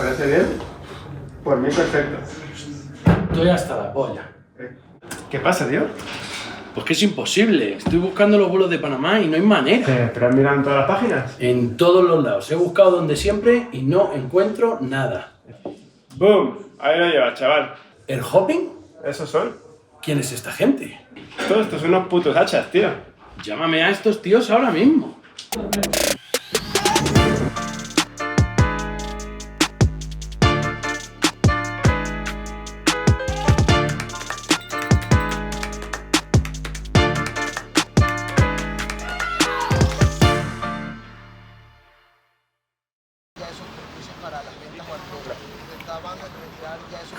parece bien? Por mí perfecto. Estoy hasta la polla. ¿Qué pasa, tío? Pues que es imposible. Estoy buscando los vuelos de Panamá y no hay manera. ¿Pero has mirado en todas las páginas? En todos los lados. He buscado donde siempre y no encuentro nada. ¡Boom! Ahí lo llevas, chaval. ¿El hopping? ¿Esos son? ¿Quién es esta gente? Todos estos son unos putos hachas, tío. Llámame a estos tíos ahora mismo.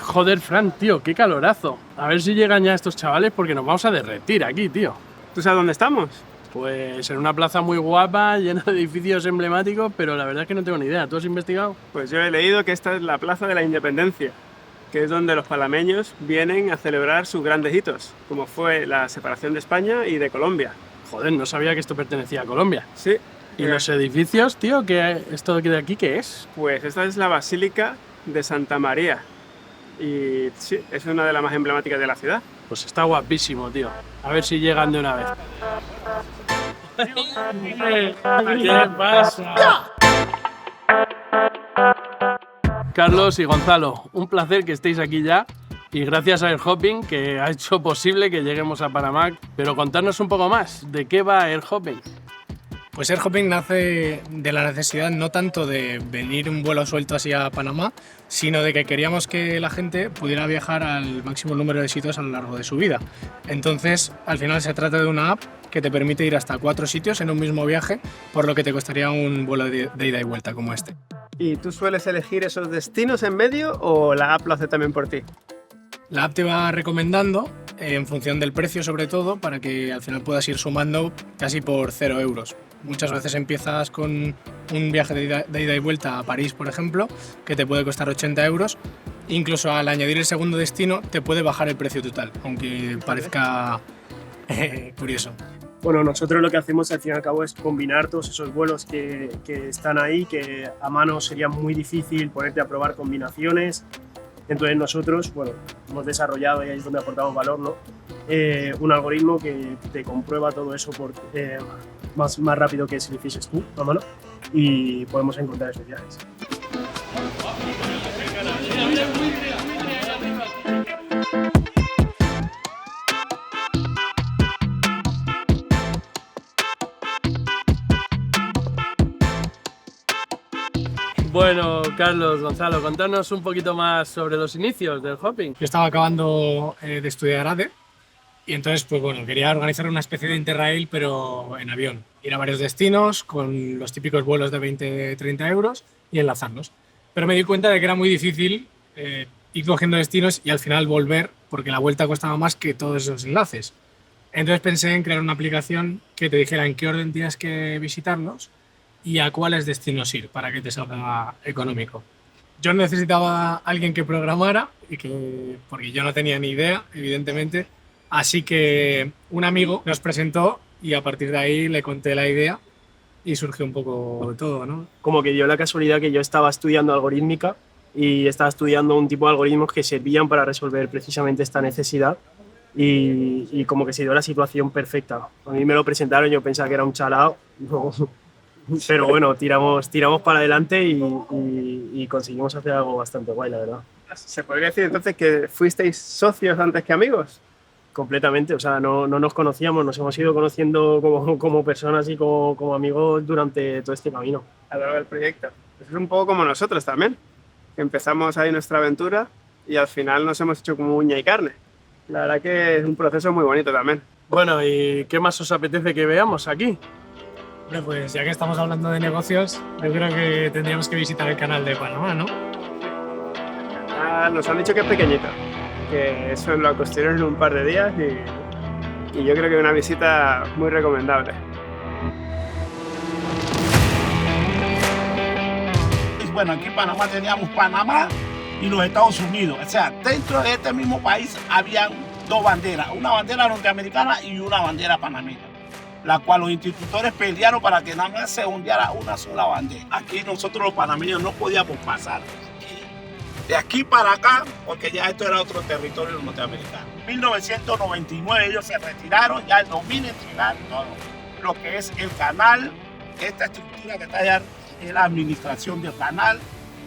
Joder, Fran, tío, qué calorazo. A ver si llegan ya estos chavales porque nos vamos a derretir aquí, tío. ¿Tú sabes dónde estamos? Pues en una plaza muy guapa, llena de edificios emblemáticos, pero la verdad es que no tengo ni idea. ¿Tú has investigado? Pues yo he leído que esta es la Plaza de la Independencia, que es donde los panameños vienen a celebrar sus grandes hitos, como fue la separación de España y de Colombia. Joder, no sabía que esto pertenecía a Colombia. Sí. ¿Y los edificios, tío? ¿Esto de aquí qué es? Pues esta es la Basílica de Santa María. Y sí, es una de las más emblemáticas de la ciudad. Pues está guapísimo, tío. A ver si llegan de una vez. ¿Qué pasa? Carlos y Gonzalo, un placer que estéis aquí ya. Y gracias a Air Hopping, que ha hecho posible que lleguemos a Panamá. Pero contadnos un poco más, ¿de qué va Air Hopping? Pues Air Hopping nace de la necesidad no tanto de venir un vuelo suelto así a Panamá, sino de que queríamos que la gente pudiera viajar al máximo número de sitios a lo largo de su vida. Entonces, al final se trata de una app que te permite ir hasta 4 sitios en un mismo viaje, por lo que te costaría un vuelo de ida y vuelta como este. ¿Y tú sueles elegir esos destinos en medio o la app lo hace también por ti? La app te va recomendando en función del precio sobre todo, para que al final puedas ir sumando casi por 0 euros. Muchas veces empiezas con un viaje de ida y vuelta a París, por ejemplo, que te puede costar 80 euros. Incluso al añadir el segundo destino te puede bajar el precio total, aunque parezca curioso. Bueno, nosotros lo que hacemos al fin y al cabo es combinar todos esos vuelos que están ahí, que a mano sería muy difícil ponerte a probar combinaciones. Entonces nosotros, bueno, hemos desarrollado, y ahí es donde aportamos valor, ¿no? Un algoritmo que te comprueba todo eso más rápido que si lo hicieses tú, a mano, y podemos encontrar esos viajes. Bueno, Carlos, Gonzalo, contadnos un poquito más sobre los inicios del hopping. Yo estaba acabando de estudiar ADE y entonces, pues bueno, quería organizar una especie de Interrail, pero en avión. Ir a varios destinos con los típicos vuelos de 20-30 euros y enlazarlos. Pero me di cuenta de que era muy difícil ir cogiendo destinos y al final volver, porque la vuelta costaba más que todos esos enlaces. Entonces pensé en crear una aplicación que te dijera en qué orden tienes que visitarlos y a cuáles destinos ir para que te salga económico. Yo necesitaba a alguien que programara, porque yo no tenía ni idea, evidentemente, así que un amigo nos presentó y a partir de ahí le conté la idea y surgió un poco todo, ¿no? Como que dio la casualidad que yo estaba estudiando algorítmica y estaba estudiando un tipo de algoritmos que servían para resolver precisamente esta necesidad y como que se dio la situación perfecta. A mí me lo presentaron, yo pensaba que era un chalao, pero bueno, tiramos para adelante y conseguimos hacer algo bastante guay, la verdad. ¿Se podría decir entonces que fuisteis socios antes que amigos? Completamente, o sea, no nos conocíamos, nos hemos ido conociendo como personas y como amigos durante todo este camino. A lo largo del proyecto. Es un poco como nosotros también. Empezamos ahí nuestra aventura y al final nos hemos hecho como uña y carne. La verdad que es un proceso muy bonito también. Bueno, ¿y qué más os apetece que veamos aquí? Hombre, pues ya que estamos hablando de negocios, yo creo que tendríamos que visitar el canal de Panamá, ¿no? Nos han dicho que es pequeñito, que eso lo construyeron en un par de días y yo creo que es una visita muy recomendable. Bueno, aquí en Panamá teníamos Panamá y los Estados Unidos. O sea, dentro de este mismo país habían 2 banderas, una bandera norteamericana y una bandera panameña, la cual los institutores pelearon para que nada más se ondeara una sola bandera. Aquí nosotros los panameños no podíamos pasar. de aquí para acá, porque ya esto era otro territorio norteamericano. En 1999 ellos se retiraron, ya en 2000 entregaron todo lo que es el canal, esta estructura que está allá es la administración del canal,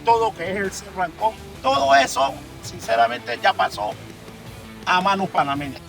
todo que es el Cerro Ancón, todo eso, sinceramente, ya pasó a manos panameñas.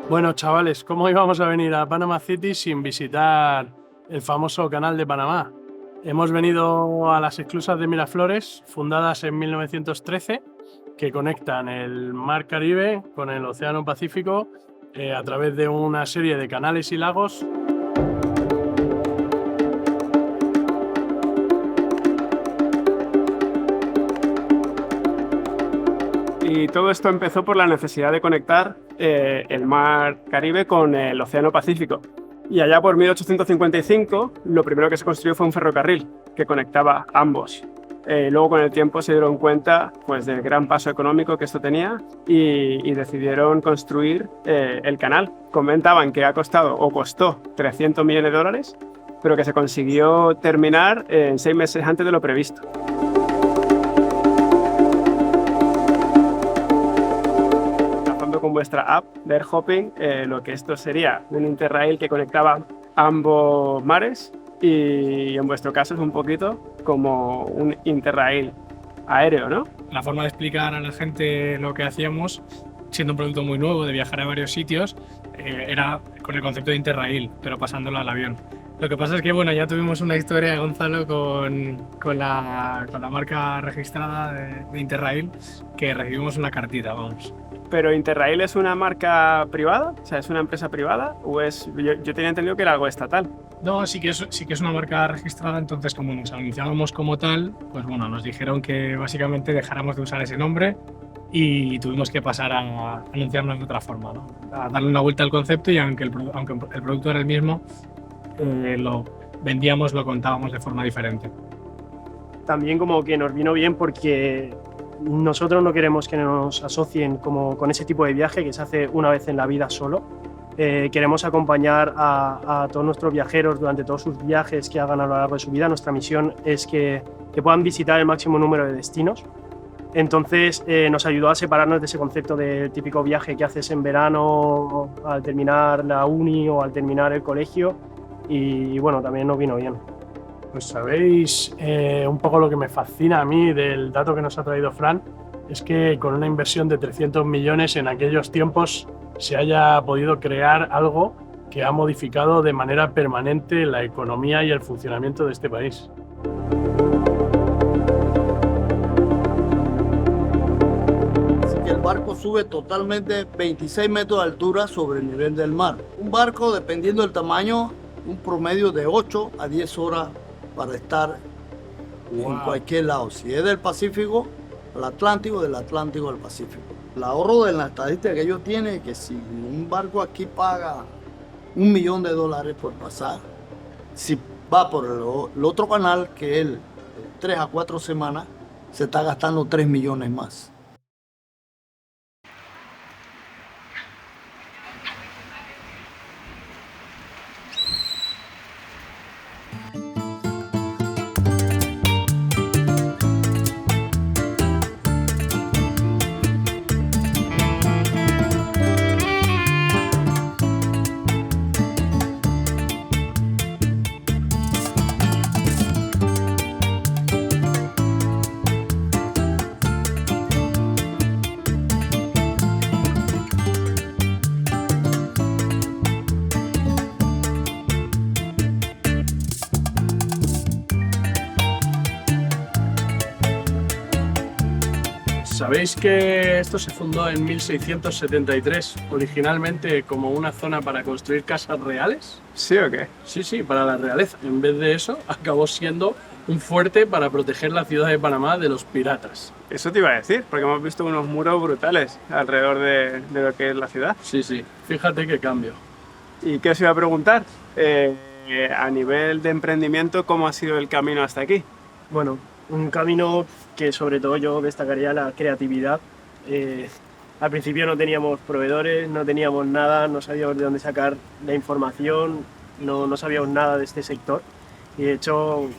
Bueno, chavales, ¿cómo íbamos a venir a Panama City sin visitar el famoso Canal de Panamá? Hemos venido a las esclusas de Miraflores, fundadas en 1913, que conectan el Mar Caribe con el Océano Pacífico a través de una serie de canales y lagos. Y todo esto empezó por la necesidad de conectar el Mar Caribe con el Océano Pacífico. Y allá por 1855, lo primero que se construyó fue un ferrocarril que conectaba ambos. Luego, con el tiempo, se dieron cuenta pues, del gran paso económico que esto tenía y decidieron construir el canal. Comentaban que ha costado o costó 300 millones de dólares, pero que se consiguió terminar en 6 meses antes de lo previsto. Con vuestra app de AirHopping, lo que esto sería un Interrail que conectaba ambos mares y en vuestro caso es un poquito como un Interrail aéreo, ¿no? La forma de explicar a la gente lo que hacíamos, siendo un producto muy nuevo de viajar a varios sitios, era con el concepto de Interrail, pero pasándolo al avión. Lo que pasa es que bueno, ya tuvimos una historia, Gonzalo, con la marca registrada de Interrail, que recibimos una cartita, vamos. ¿Pero Interrail es una marca privada? O sea, ¿es una empresa privada? ¿O es...? Yo tenía entendido que era algo estatal. No, sí que es una marca registrada, entonces como nos anunciábamos como tal, pues bueno, nos dijeron que básicamente dejáramos de usar ese nombre y tuvimos que pasar a anunciarnos de otra forma, ¿no? A darle una vuelta al concepto y aunque el producto era el mismo, lo vendíamos, lo contábamos de forma diferente. También como que nos vino bien porque nosotros no queremos que nos asocien como con ese tipo de viaje que se hace una vez en la vida solo. Queremos acompañar a todos nuestros viajeros durante todos sus viajes que hagan a lo largo de su vida. Nuestra misión es que puedan visitar el máximo número de destinos. Entonces nos ayudó a separarnos de ese concepto del típico viaje que haces en verano al terminar la uni o al terminar el colegio y bueno, también nos vino bien. Pues sabéis, un poco lo que me fascina a mí del dato que nos ha traído Fran es que con una inversión de 300 millones en aquellos tiempos se haya podido crear algo que ha modificado de manera permanente la economía y el funcionamiento de este país. El barco sube totalmente 26 metros de altura sobre el nivel del mar. Un barco, dependiendo del tamaño, un promedio de 8 a 10 horas para estar en cualquier lado. Si es del Pacífico al Atlántico, del Atlántico al Pacífico. El ahorro de la estadística que ellos tienen es que si un barco aquí paga $1 millón por pasar, si va por el otro canal, que es 3 a 4 semanas, se está gastando 3 millones más. ¿Sabéis que esto se fundó en 1673, originalmente como una zona para construir casas reales? ¿Sí o qué? Sí, para la realeza. En vez de eso, acabó siendo un fuerte para proteger la ciudad de Panamá de los piratas. Eso te iba a decir, porque hemos visto unos muros brutales alrededor de lo que es la ciudad. Sí, fíjate qué cambio. ¿Y qué os iba a preguntar? A nivel de emprendimiento, ¿cómo ha sido el camino hasta aquí? Bueno, un camino que sobre todo yo destacaría la creatividad. Al principio no teníamos proveedores, no teníamos nada, no sabíamos de dónde sacar la información, no sabíamos nada de este sector. Y de hecho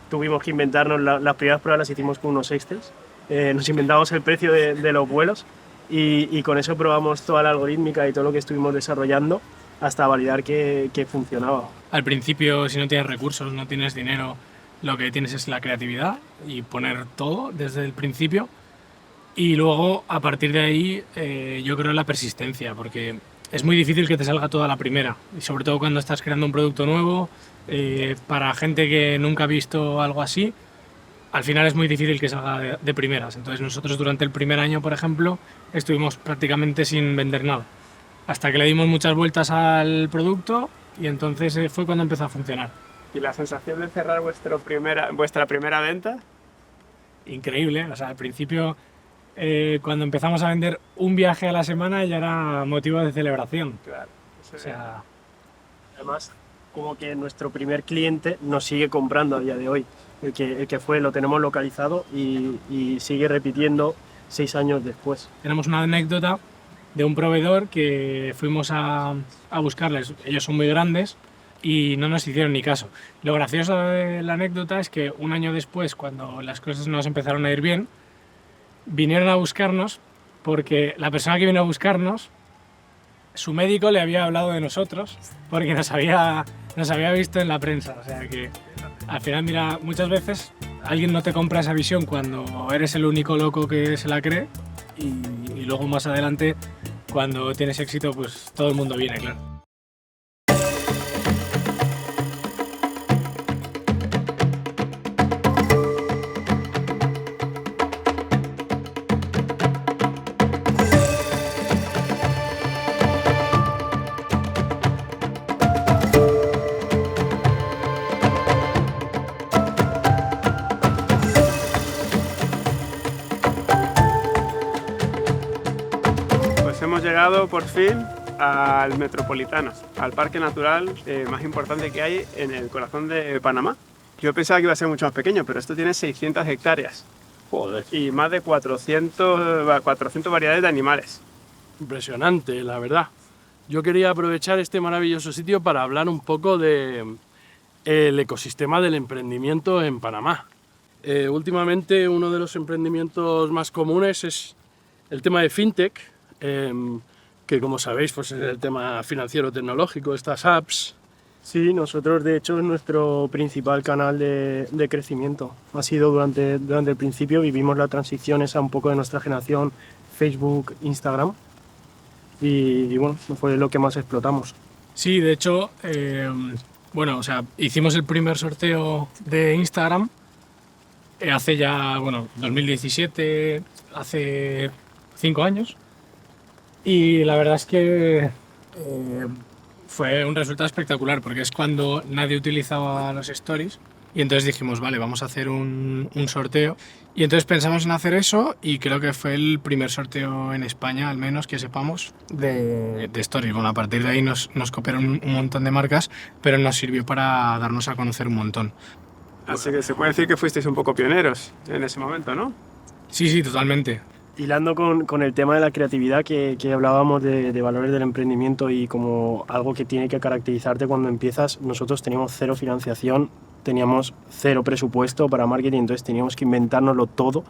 tuvimos que inventarnos, las primeras pruebas las hicimos con unos Excels. Nos inventamos el precio de los vuelos y con eso probamos toda la algorítmica y todo lo que estuvimos desarrollando hasta validar que funcionaba. Al principio, si no tienes recursos, no tienes dinero, lo que tienes es la creatividad y poner todo desde el principio. Y luego, a partir de ahí, yo creo la persistencia, porque es muy difícil que te salga todo a la primera. Y sobre todo cuando estás creando un producto nuevo, para gente que nunca ha visto algo así, al final es muy difícil que salga de primeras. Entonces nosotros durante el primer año, por ejemplo, estuvimos prácticamente sin vender nada. Hasta que le dimos muchas vueltas al producto y entonces fue cuando empezó a funcionar. ¿Y la sensación de cerrar vuestra primera venta? Increíble, o sea, al principio cuando empezamos a vender un viaje a la semana ya era motivo de celebración. Claro. O sea, Además, como que nuestro primer cliente nos sigue comprando a día de hoy. El que fue, lo tenemos localizado y sigue repitiendo 6 años después. tenemos una anécdota de un proveedor que fuimos a buscarles. Ellos son muy grandes y no nos hicieron ni caso. Lo gracioso de la anécdota es que un año después, cuando las cosas nos empezaron a ir bien, vinieron a buscarnos porque la persona que vino a buscarnos, su médico le había hablado de nosotros porque nos había visto en la prensa. O sea que al final, mira, muchas veces alguien no te compra esa visión cuando eres el único loco que se la cree y luego más adelante, cuando tienes éxito, pues todo el mundo viene, claro. Pues hemos llegado por fin al Metropolitano, al parque natural más importante que hay en el corazón de Panamá. Yo pensaba que iba a ser mucho más pequeño, pero esto tiene 600 hectáreas. Joder. Y más de 400 variedades de animales. Impresionante, la verdad. Yo quería aprovechar este maravilloso sitio para hablar un poco de el ecosistema del emprendimiento en Panamá. Últimamente uno de los emprendimientos más comunes es el tema de fintech, que como sabéis pues es el tema financiero tecnológico, estas apps. Sí, nosotros de hecho es nuestro principal canal de crecimiento. Ha sido durante el principio, vivimos la transición esa un poco de nuestra generación, Facebook, Instagram, y bueno, fue lo que más explotamos. Sí, de hecho, bueno, o sea, hicimos el primer sorteo de Instagram hace ya, bueno, 2017, hace 5 años. Y la verdad es que fue un resultado espectacular porque es cuando nadie utilizaba los stories y entonces dijimos, vale, vamos a hacer un sorteo. Y entonces pensamos en hacer eso y creo que fue el primer sorteo en España, al menos que sepamos, de stories. Bueno, a partir de ahí nos copiaron un montón de marcas, pero nos sirvió para darnos a conocer un montón. Así que se puede decir que fuisteis un poco pioneros en ese momento, ¿no? Sí, totalmente. Hilando con el tema de la creatividad que hablábamos de valores del emprendimiento y como algo que tiene que caracterizarte cuando empiezas, nosotros teníamos cero financiación, teníamos cero presupuesto para marketing, entonces teníamos que inventárnoslo todo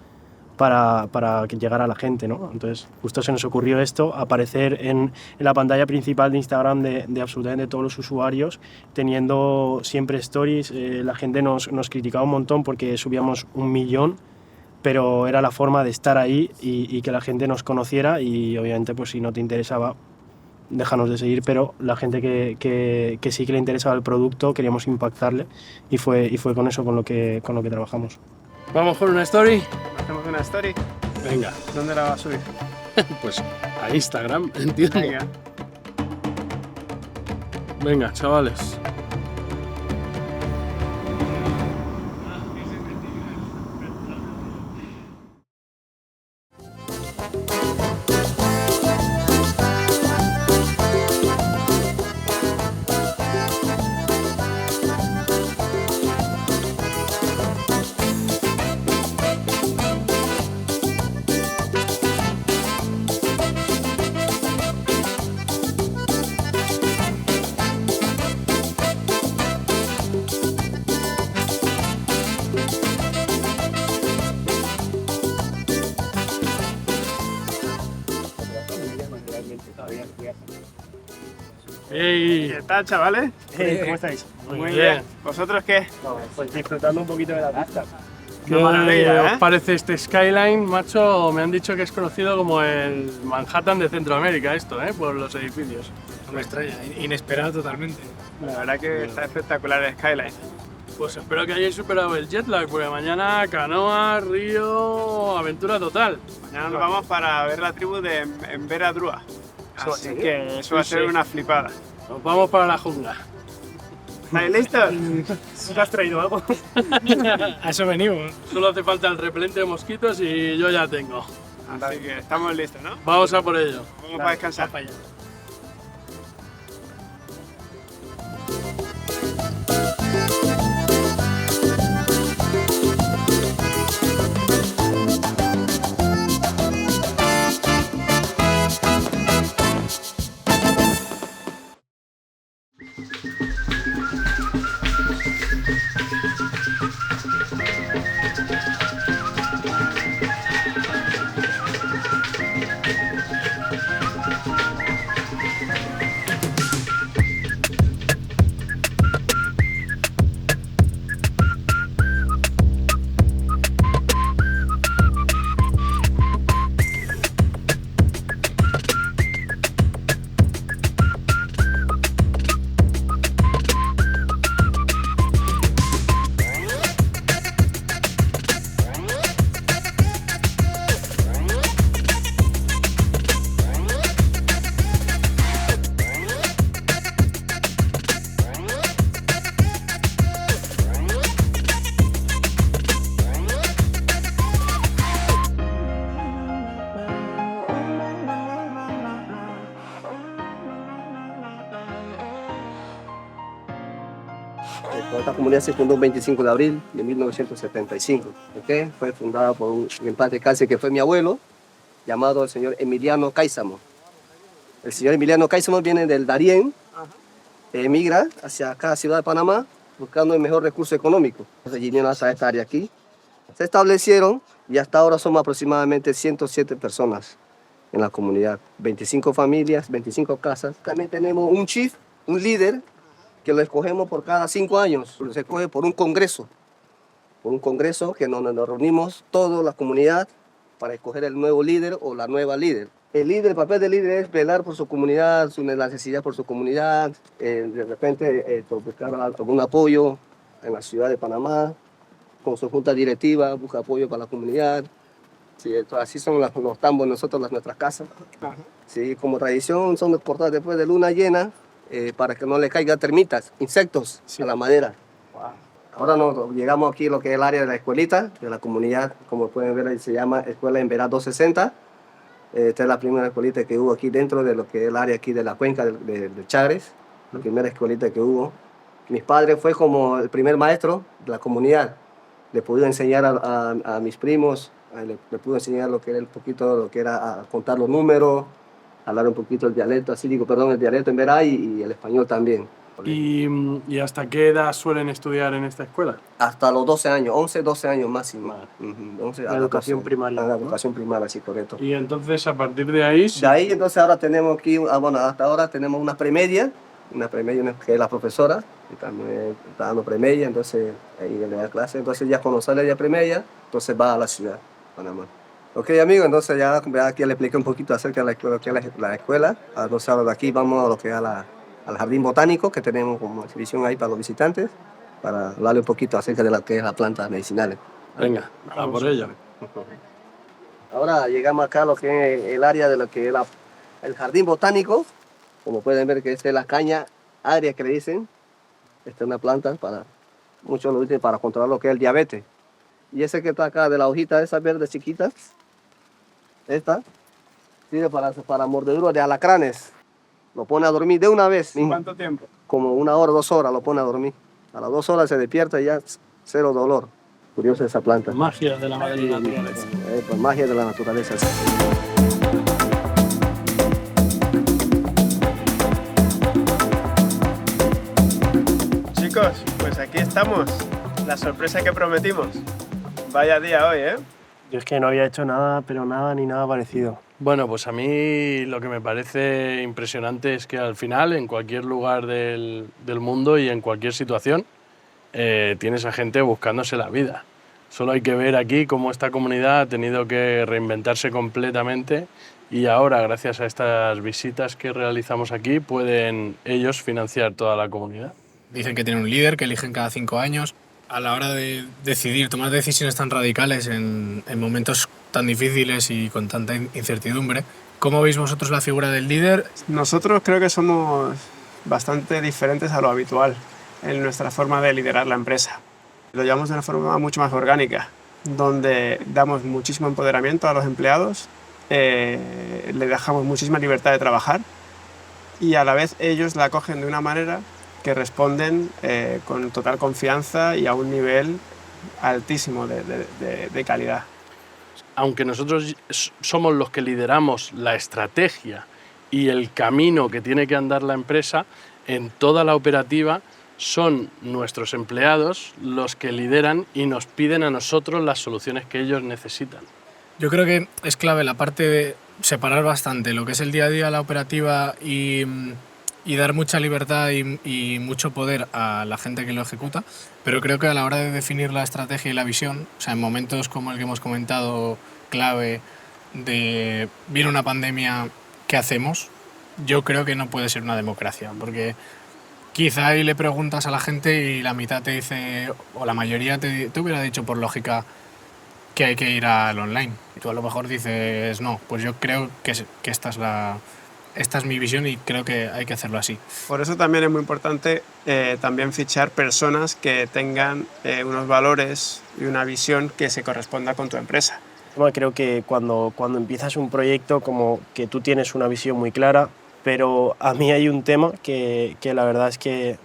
para que llegara a la gente, ¿no? Entonces justo se nos ocurrió esto, aparecer en la pantalla principal de Instagram de absolutamente todos los usuarios, teniendo siempre stories. La gente nos criticaba un montón porque subíamos 1 millón, pero era la forma de estar ahí y que la gente nos conociera y obviamente pues si no te interesaba, déjanos de seguir, pero la gente que sí que le interesaba el producto, queríamos impactarle y fue con eso con lo que trabajamos. ¿Vamos con una story? Hacemos una story. Venga, ¿Dónde la vas a subir? pues a Instagram, entiendo. Venga. Venga, chavales. ¡Ey! ¿Qué tal, chavales? ¿Cómo estáis? Muy bien. ¿Vosotros qué? Pues disfrutando un poquito de la vista. ¿Qué maravilla, os parece este skyline, macho? Me han dicho que es conocido como el Manhattan de Centroamérica, esto, por los edificios. No me extraña, inesperado totalmente. La verdad que está espectacular el skyline. Pues espero que hayáis superado el jet lag, porque mañana canoa, río, aventura total. Mañana nos vamos para ver la tribu de Embera Drua. Así que eso va a Sí, ser sí. una flipada. Nos vamos para la jungla. ¿Estáis listos? ¿Tú te has traído algo? A eso venimos. Solo hace falta el repelente de mosquitos y yo ya tengo. Así que estamos listos, ¿no? Vamos a por ello. Vamos para descansar. para allá. Esta comunidad se fundó el 25 de abril de 1975. ¿Okay? Fue fundada por un en paz descanse que fue mi abuelo, llamado el señor Emiliano Cáizamo. El señor Emiliano Cáizamo viene del Darién, emigra hacia acá, ciudad de Panamá, buscando el mejor recurso económico. Entonces vinieron hacia esta área aquí. Se establecieron y hasta ahora somos aproximadamente 107 personas en la comunidad. 25 familias, 25 casas. También tenemos un chief, un líder, que lo escogemos por cada 5 años. Se escoge por un congreso que nos reunimos toda la comunidad para escoger el nuevo líder o la nueva líder. El papel del líder es velar por su comunidad, su necesidad por su comunidad, de repente buscar algún apoyo en la ciudad de Panamá, con su junta directiva, busca apoyo para la comunidad. Sí, así son los tambos nosotros, nuestras casas. Sí, como tradición son cortadas después de luna llena, para que no le caigan termitas, insectos a la madera. Ahora llegamos aquí a lo que es el área de la escuelita, de la comunidad, como pueden ver ahí se llama Escuela Emberá 260. Esta es la primera escuelita que hubo aquí dentro de lo que es el área aquí de la cuenca de Chagres, la primera escuelita que hubo. Mis padres fue como el primer maestro de la comunidad. Le pude enseñar a mis primos, le pude enseñar lo que era un poquito, lo que era a contar los números, hablar un poquito el dialecto, el dialecto emberá y el español también. ¿Y hasta qué edad suelen estudiar en esta escuela? Hasta los 12 años, 11, 12 años máximo. 11, La educación primaria. La educación primaria, sí, correcto. Y entonces a partir de ahí... De ahí entonces ahora tenemos aquí, bueno, hasta ahora tenemos una premedia que es la profesora, que también está dando premedia, entonces ahí le da clase, entonces ya cuando sale de premedia, entonces va a la ciudad, Panamá. Ok, amigos, entonces ya aquí le expliqué un poquito acerca de lo que es la escuela. Entonces ahora de aquí vamos a lo que es al jardín botánico que tenemos como exhibición ahí para los visitantes, para hablarle un poquito acerca de lo que es las plantas medicinales. Venga, a por ello. Ahora llegamos acá a lo que es el área de lo que es el jardín botánico. Como pueden ver que esta es la caña agria que le dicen. Esta es una planta muchos lo dicen para controlar lo que es el diabetes. Y ese que está acá de la hojita esa verde chiquita, esta sirve para mordedura de alacranes. Lo pone a dormir de una vez. ¿Cuánto tiempo? Como 1 hora, 2 horas lo pone a dormir. A las 2 horas se despierta y ya cero dolor. Curiosa esa planta. Magia de la madre naturaleza. Pues magia de la naturaleza. Chicos, pues aquí estamos. La sorpresa que prometimos. Vaya día hoy, ¿eh? Yo es que no había hecho nada, pero nada ni nada parecido. Bueno, pues a mí lo que me parece impresionante es que al final, en cualquier lugar del mundo y en cualquier situación, tienes a gente buscándose la vida. Solo hay que ver aquí cómo esta comunidad ha tenido que reinventarse completamente y ahora, gracias a estas visitas que realizamos aquí, pueden ellos financiar toda la comunidad. Dicen que tienen un líder que eligen cada 5 años. A la hora de decidir, tomar decisiones tan radicales en momentos tan difíciles y con tanta incertidumbre, ¿cómo veis vosotros la figura del líder? Nosotros creo que somos bastante diferentes a lo habitual en nuestra forma de liderar la empresa. Lo llevamos de una forma mucho más orgánica, donde damos muchísimo empoderamiento a los empleados, le dejamos muchísima libertad de trabajar y a la vez ellos la acogen de una manera que responden con total confianza y a un nivel altísimo de calidad. Aunque nosotros somos los que lideramos la estrategia y el camino que tiene que andar la empresa, en toda la operativa son nuestros empleados los que lideran y nos piden a nosotros las soluciones que ellos necesitan. Yo creo que es clave la parte de separar bastante lo que es el día a día, la operativa y dar mucha libertad y mucho poder a la gente que lo ejecuta, pero creo que a la hora de definir la estrategia y la visión, o sea, en momentos como el que hemos comentado, clave de viene una pandemia, ¿qué hacemos? Yo creo que no puede ser una democracia, porque quizá ahí le preguntas a la gente y la mitad te dice, o la mayoría te hubiera dicho por lógica que hay que ir al online. Y tú a lo mejor dices, no, pues yo creo que esta es mi visión y creo que hay que hacerlo así. Por eso también es muy importante también fichar personas que tengan unos valores y una visión que se corresponda con tu empresa. Creo que cuando empiezas un proyecto, como que tú tienes una visión muy clara, pero a mí hay un tema que la verdad es que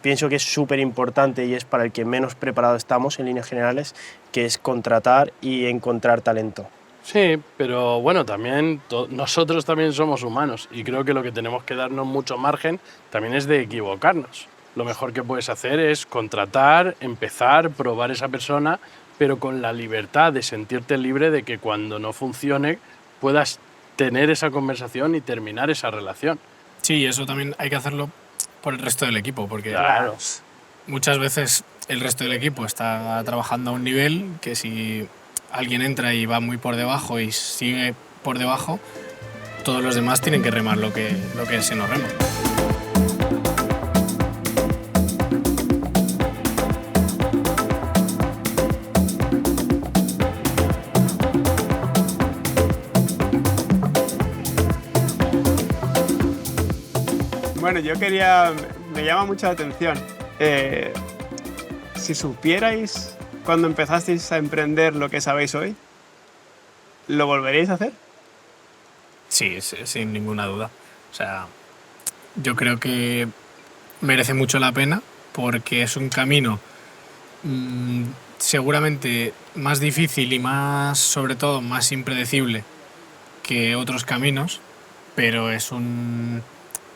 pienso que es súper importante y es para el que menos preparado estamos en líneas generales, que es contratar y encontrar talento. Sí, pero bueno, también nosotros también somos humanos y creo que lo que tenemos que darnos mucho margen también es de equivocarnos. Lo mejor que puedes hacer es contratar, empezar, probar esa persona, pero con la libertad de sentirte libre de que cuando no funcione puedas tener esa conversación y terminar esa relación. Sí, y eso también hay que hacerlo por el resto del equipo, porque Claro. muchas veces el resto del equipo está trabajando a un nivel que si alguien entra y va muy por debajo y sigue por debajo, todos los demás tienen que remar lo que se nos rema. Bueno, me llama mucho la atención. Si supierais cuando empezasteis a emprender lo que sabéis hoy, ¿lo volveríais a hacer? Sí, sin ninguna duda. O sea, yo creo que merece mucho la pena porque es un camino seguramente más difícil y más, sobre todo, más impredecible que otros caminos, pero es un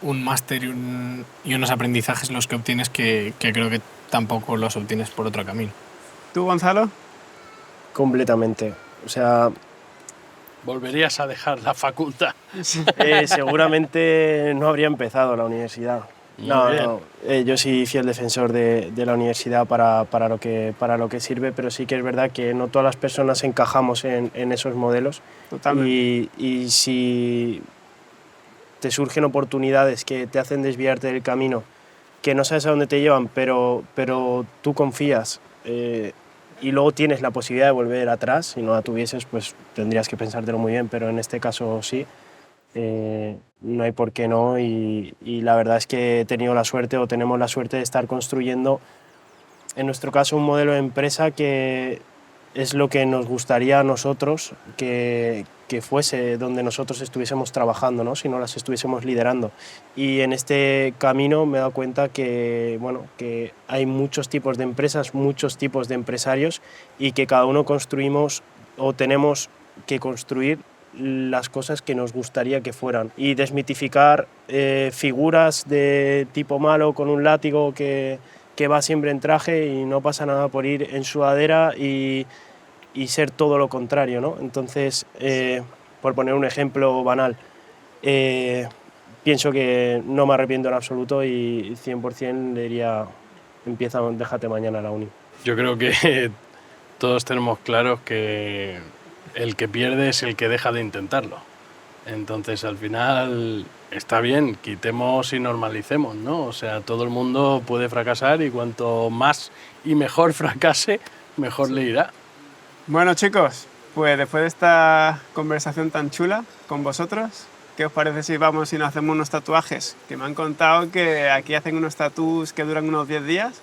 máster y unos aprendizajes los que obtienes que creo que tampoco los obtienes por otro camino. ¿Tú, Gonzalo? Completamente. O sea, Volverías a dejar la facultad. seguramente no habría empezado la universidad. No, yo soy fiel defensor de la universidad para lo que sirve, pero sí que es verdad que no todas las personas encajamos en esos modelos. Totalmente. Y si te surgen oportunidades que te hacen desviarte del camino, que no sabes a dónde te llevan, pero tú confías y luego tienes la posibilidad de volver atrás, si no la tuvieses, pues tendrías que pensártelo muy bien, pero en este caso sí. No hay por qué no y la verdad es que he tenido la suerte o tenemos la suerte de estar construyendo, en nuestro caso, un modelo de empresa que es lo que nos gustaría a nosotros que fuese donde nosotros estuviésemos trabajando, ¿no? Si no las estuviésemos liderando. Y en este camino me he dado cuenta que, bueno, que hay muchos tipos de empresas, muchos tipos de empresarios y que cada uno construimos o tenemos que construir las cosas que nos gustaría que fueran y desmitificar figuras de tipo malo con un látigo que va siempre en traje y no pasa nada por ir en sudadera y ser todo lo contrario, ¿no? Entonces por poner un ejemplo banal. Pienso que no me arrepiento en absoluto y 100% le diría, déjate mañana la uni. Yo creo que todos tenemos claros que el que pierde es el que deja de intentarlo. Entonces, al final, está bien, quitemos y normalicemos, ¿no? O sea, todo el mundo puede fracasar y cuanto más y mejor fracase, mejor le irá. Bueno, chicos, pues después de esta conversación tan chula con vosotros, ¿qué os parece si vamos y nos hacemos unos tatuajes? Que me han contado que aquí hacen unos tatús que duran unos 10 días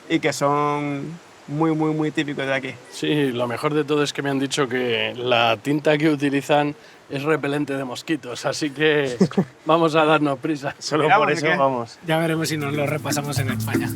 y que son muy típicos de aquí. Sí, lo mejor de todo es que me han dicho que la tinta que utilizan es repelente de mosquitos, así que vamos a darnos prisa. Solo Miramos, por eso ¿qué? vamos. Ya veremos si nos lo repasamos en España.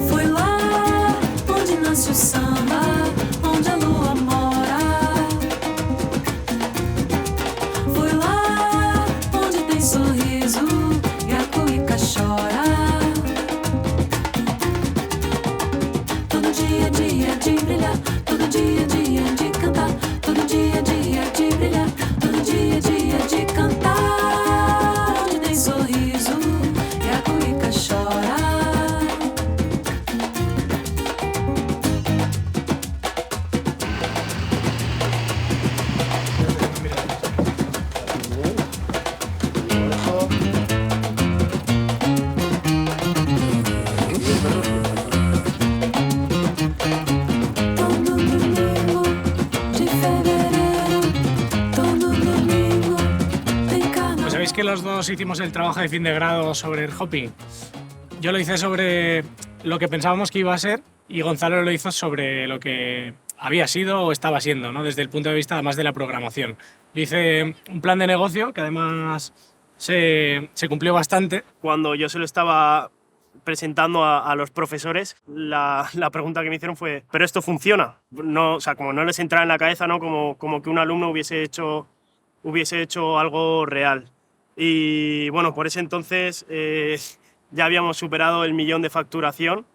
Foi lá onde nasce o samba, onde a lua mora. Foi lá onde tem sorriso e a cuíca chora. Todo dia é dia de brilhar, todo dia é dia de cantar, todo dia é dia de brilhar, todo dia é dia de cantar. Onde tem sorriso e a cuíca chora. Todo domingo de febrero, todo domingo tem carnaval. Pues sabéis que los dos hicimos el trabajo de fin de grado sobre el hopping. Yo lo hice sobre lo que pensábamos que iba a ser y Gonzalo lo hizo sobre lo que había sido o estaba siendo, ¿no? Desde el punto de vista además de la programación. Yo hice un plan de negocio que además se cumplió bastante. Cuando yo se lo estaba presentando a los profesores, la pregunta que me hicieron fue, ¿pero esto funciona? No, o sea, como no les entraba en la cabeza, ¿no? Como que un alumno hubiese hecho algo real. Y bueno, por ese entonces ya habíamos superado el 1 millón de facturación,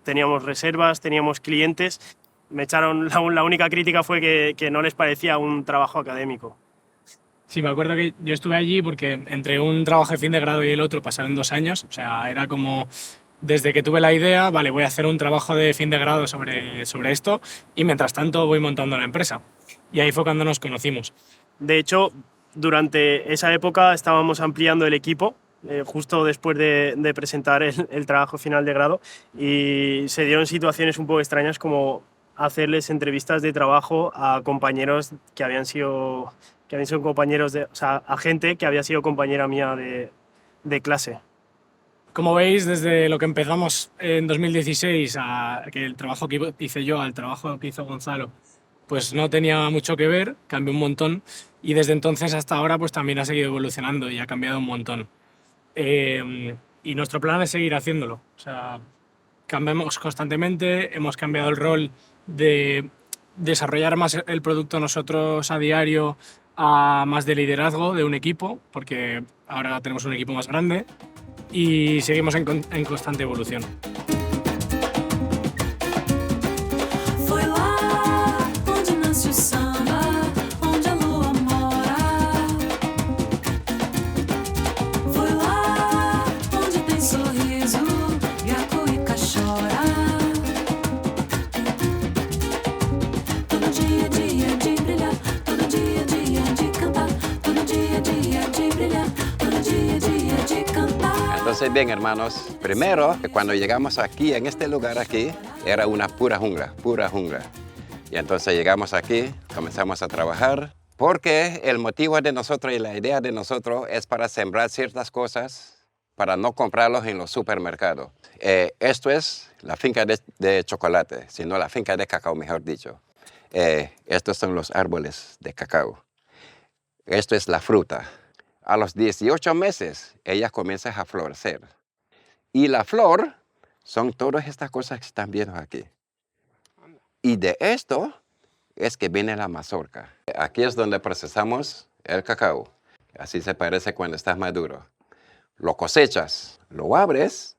teníamos reservas, teníamos clientes. Me echaron, la única crítica fue que no les parecía un trabajo académico. Sí, me acuerdo que yo estuve allí porque entre un trabajo de fin de grado y el otro pasaron 2 años. O sea, era como desde que tuve la idea, vale, voy a hacer un trabajo de fin de grado sobre esto y mientras tanto voy montando la empresa. Y ahí fue cuando nos conocimos. De hecho, durante esa época estábamos ampliando el equipo, justo después de presentar el trabajo final de grado, y se dieron situaciones un poco extrañas como hacerles entrevistas de trabajo a compañeros que habían sido compañeros o sea, a gente que había sido compañera mía de clase. Como veis, desde lo que empezamos en 2016, a que el trabajo que hice yo al trabajo que hizo Gonzalo, pues no tenía mucho que ver, cambió un montón y desde entonces hasta ahora pues también ha seguido evolucionando y ha cambiado un montón. Y nuestro plan es seguir haciéndolo. O sea, cambiamos constantemente, hemos cambiado el rol de desarrollar más el producto nosotros a diario a más de liderazgo de un equipo, porque ahora tenemos un equipo más grande y seguimos en constante evolución. Foi lá onde nasce o samba, onde a lua mora. Foi lá onde tem sorriso e a cuíca chora. Todo dia é dia de brilhar, todo dia é dia de cantar, todo dia é dia de brilhar, todo dia é dia de cantar. Entonces, bien, hermanos, primero, cuando llegamos aquí, en este lugar aquí, era una pura jungla, pura jungla. Y entonces llegamos aquí, comenzamos a trabajar. Porque el motivo de nosotros y la idea de nosotros es para sembrar ciertas cosas, para no comprarlos en los supermercados. Esto es la finca de chocolate, sino la finca de cacao, mejor dicho. Estos son los árboles de cacao. Esto es la fruta. A los 18 meses, ella comienza a florecer. Y la flor son todas estas cosas que están viendo aquí. Y de esto es que viene la mazorca. Aquí es donde procesamos el cacao. Así se parece cuando está maduro. Lo cosechas, lo abres.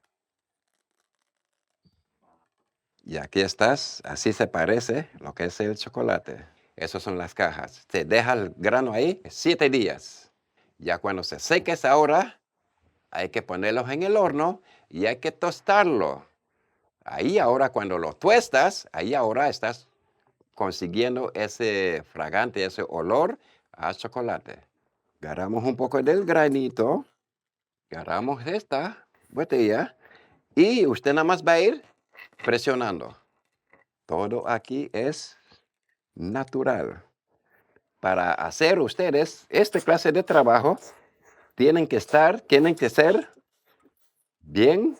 Y aquí estás, así se parece lo que es el chocolate. Esas son las cajas. Se deja el grano ahí 7 días. Ya cuando se seque esa hora, hay que ponerlos en el horno y hay que tostarlo. Ahí ahora cuando lo tuestas, ahí ahora estás consiguiendo ese fragante, ese olor a chocolate. Agarramos un poco del granito, agarramos esta botella y usted nada más va a ir presionando. Todo aquí es natural. Para hacer ustedes esta clase de trabajo, tienen que ser bien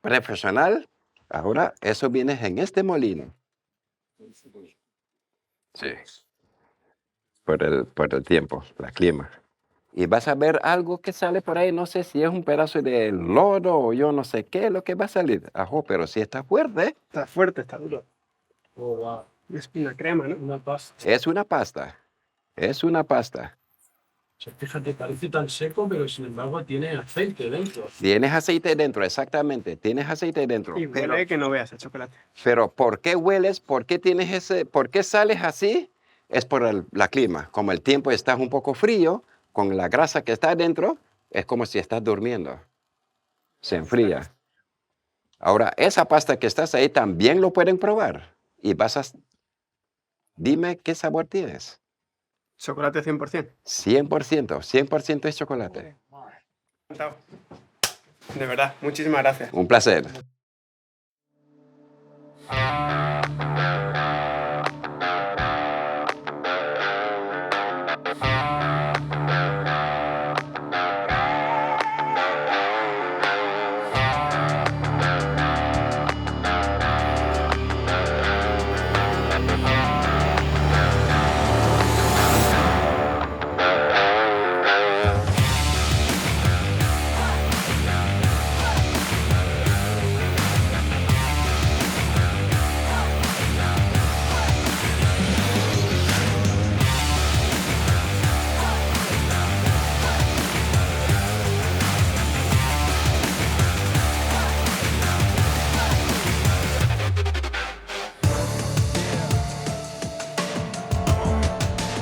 profesional. Ahora, eso viene en este molino. Sí. Por el tiempo, la clima. Y vas a ver algo que sale por ahí, no sé si es un pedazo de lodo o yo no sé qué, lo que va a salir. Ajo, pero si está fuerte. Está fuerte, está duro. Oh, wow. Es una crema, ¿no? Una pasta. Es una pasta. Es una pasta. O sea, fíjate, parece tan seco, pero sin embargo tiene aceite dentro. Tienes aceite dentro, exactamente. Tienes aceite dentro. Y huele que no veas el chocolate. Pero ¿por qué hueles? ¿Por qué por qué sales así? Es por la clima. Como el tiempo está un poco frío, con la grasa que está adentro, es como si estás durmiendo. Se enfría. Ahora, esa pasta que estás ahí también lo pueden probar. Y dime qué sabor tienes. Chocolate 100%. 100% es chocolate. Encantado. De verdad, muchísimas gracias. Un placer.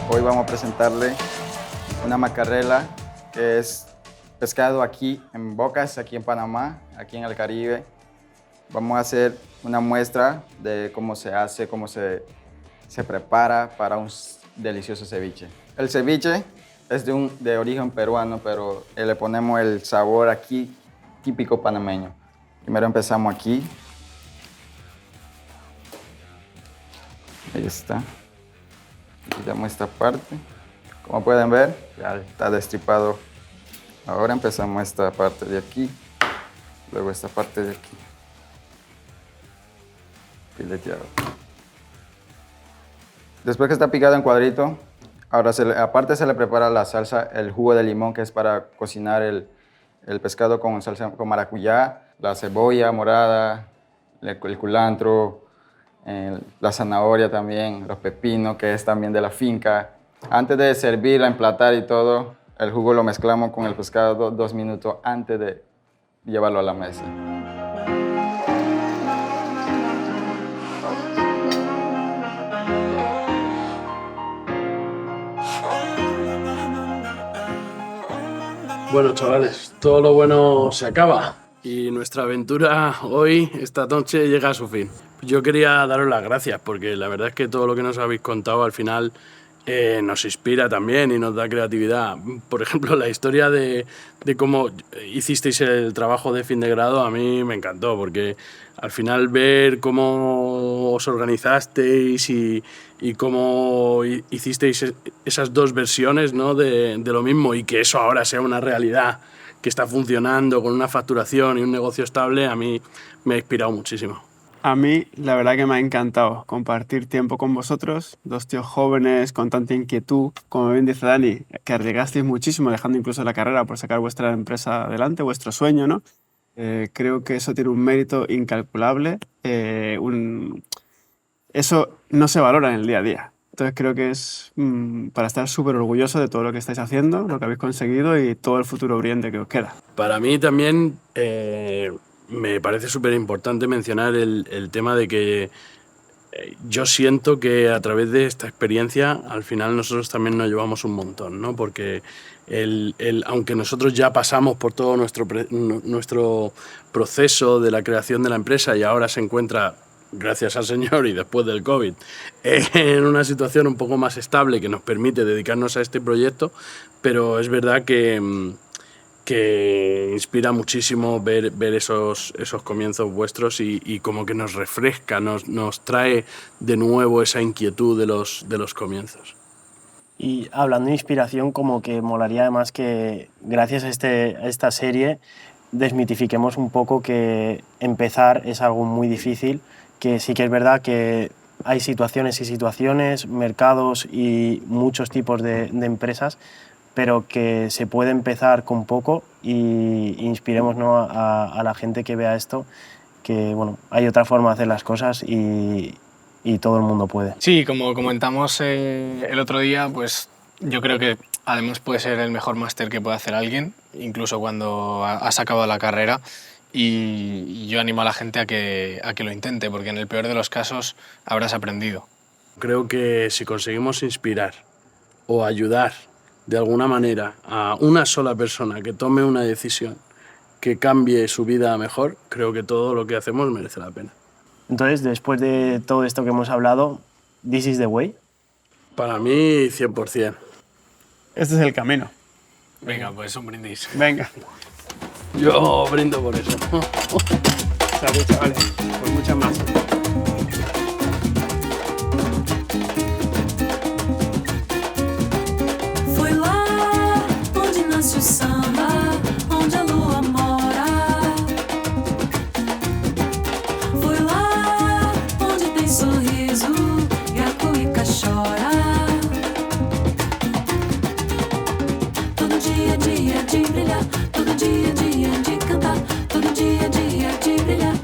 Hoy vamos a presentarle una macarela que es pescado aquí en Bocas, aquí en Panamá, aquí en el Caribe. Vamos a hacer una muestra de cómo se hace, cómo se prepara para un delicioso ceviche. El ceviche es de origen peruano, pero le ponemos el sabor aquí típico panameño. Primero empezamos aquí. Ahí está. Quitamos esta parte. Como pueden ver, ya está destripado. Ahora empezamos esta parte de aquí, luego esta parte de aquí. Fileteado. Después que está picado en cuadrito, ahora aparte se le prepara la salsa, el jugo de limón, que es para cocinar el pescado con salsa con maracuyá, la cebolla morada, el culantro, la zanahoria también, los pepinos, que es también de la finca. Antes de servirla, emplatar y todo, el jugo lo mezclamos con el pescado 2 minutos antes de llevarlo a la mesa. Bueno, chavales, todo lo bueno se acaba y nuestra aventura hoy, esta noche, llega a su fin. Yo quería daros las gracias porque la verdad es que todo lo que nos habéis contado al final nos inspira también y nos da creatividad. Por ejemplo, la historia de cómo hicisteis el trabajo de fin de grado a mí me encantó, porque al final ver cómo os organizasteis y cómo hicisteis esas dos versiones, ¿no? de lo mismo, y que eso ahora sea una realidad que está funcionando con una facturación y un negocio estable, a mí me ha inspirado muchísimo. A mí, la verdad que me ha encantado compartir tiempo con vosotros, dos tíos jóvenes con tanta inquietud, como bien dice Dani, que arriesgasteis muchísimo, dejando incluso la carrera por sacar vuestra empresa adelante, vuestro sueño, ¿no? Creo que eso tiene un mérito incalculable. Eso no se valora en el día a día. Entonces creo que es para estar súper orgulloso de todo lo que estáis haciendo, lo que habéis conseguido y todo el futuro brillante que os queda. Para mí también me parece súper importante mencionar el tema de que yo siento que a través de esta experiencia al final nosotros también nos llevamos un montón, ¿no? Porque aunque nosotros ya pasamos por todo nuestro proceso de la creación de la empresa y ahora se encuentra, gracias al Señor y después del COVID, en una situación un poco más estable que nos permite dedicarnos a este proyecto, pero es verdad que inspira muchísimo ver esos comienzos vuestros y como que nos refresca, nos trae de nuevo esa inquietud de los comienzos. Y hablando de inspiración, como que molaría además que gracias a esta serie desmitifiquemos un poco que empezar es algo muy difícil, que sí que es verdad que hay situaciones y situaciones, mercados y muchos tipos de empresas, pero que se puede empezar con poco y inspiremos, ¿no? a la gente que vea esto, que bueno, hay otra forma de hacer las cosas y todo el mundo puede. Sí, como comentamos el otro día, pues yo creo que además puede ser el mejor máster que puede hacer alguien, incluso cuando has acabado la carrera, y yo animo a la gente a que lo intente, porque en el peor de los casos habrás aprendido. Creo que si conseguimos inspirar o ayudar de alguna manera a una sola persona que tome una decisión que cambie su vida a mejor, creo que todo lo que hacemos merece la pena. Entonces, después de todo esto que hemos hablado, ¿this is the way? Para mí, 100%. Este es el camino. Venga, pues un brindis. Venga. Yo brindo por eso. Salud, chavales. Por muchas más. Foi lá onde nasce o samba, onde a lua mora. Foi lá onde tem sorriso e a cuíca chora. Todo dia de brilhar, todo dia de cantar, todo dia de brilhar.